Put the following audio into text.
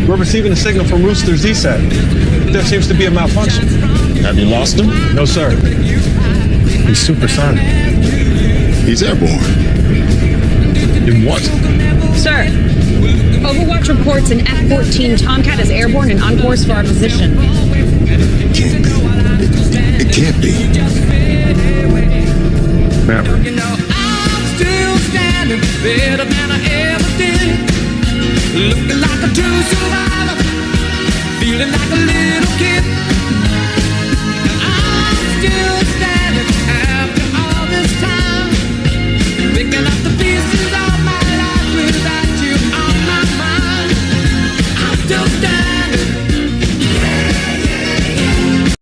We're receiving a signal from Rooster's ESAT. There seems to be a malfunction. Have you lost him? No, sir. He's supersonic. He's airborne. In what? Sir, Overwatch reports an F-14 Tomcat is airborne and on course for our position. Can't be. It can't be. Maverick. You know, I'm still standing better than I ever did. Looking like a true survivor, feeling like a little kid.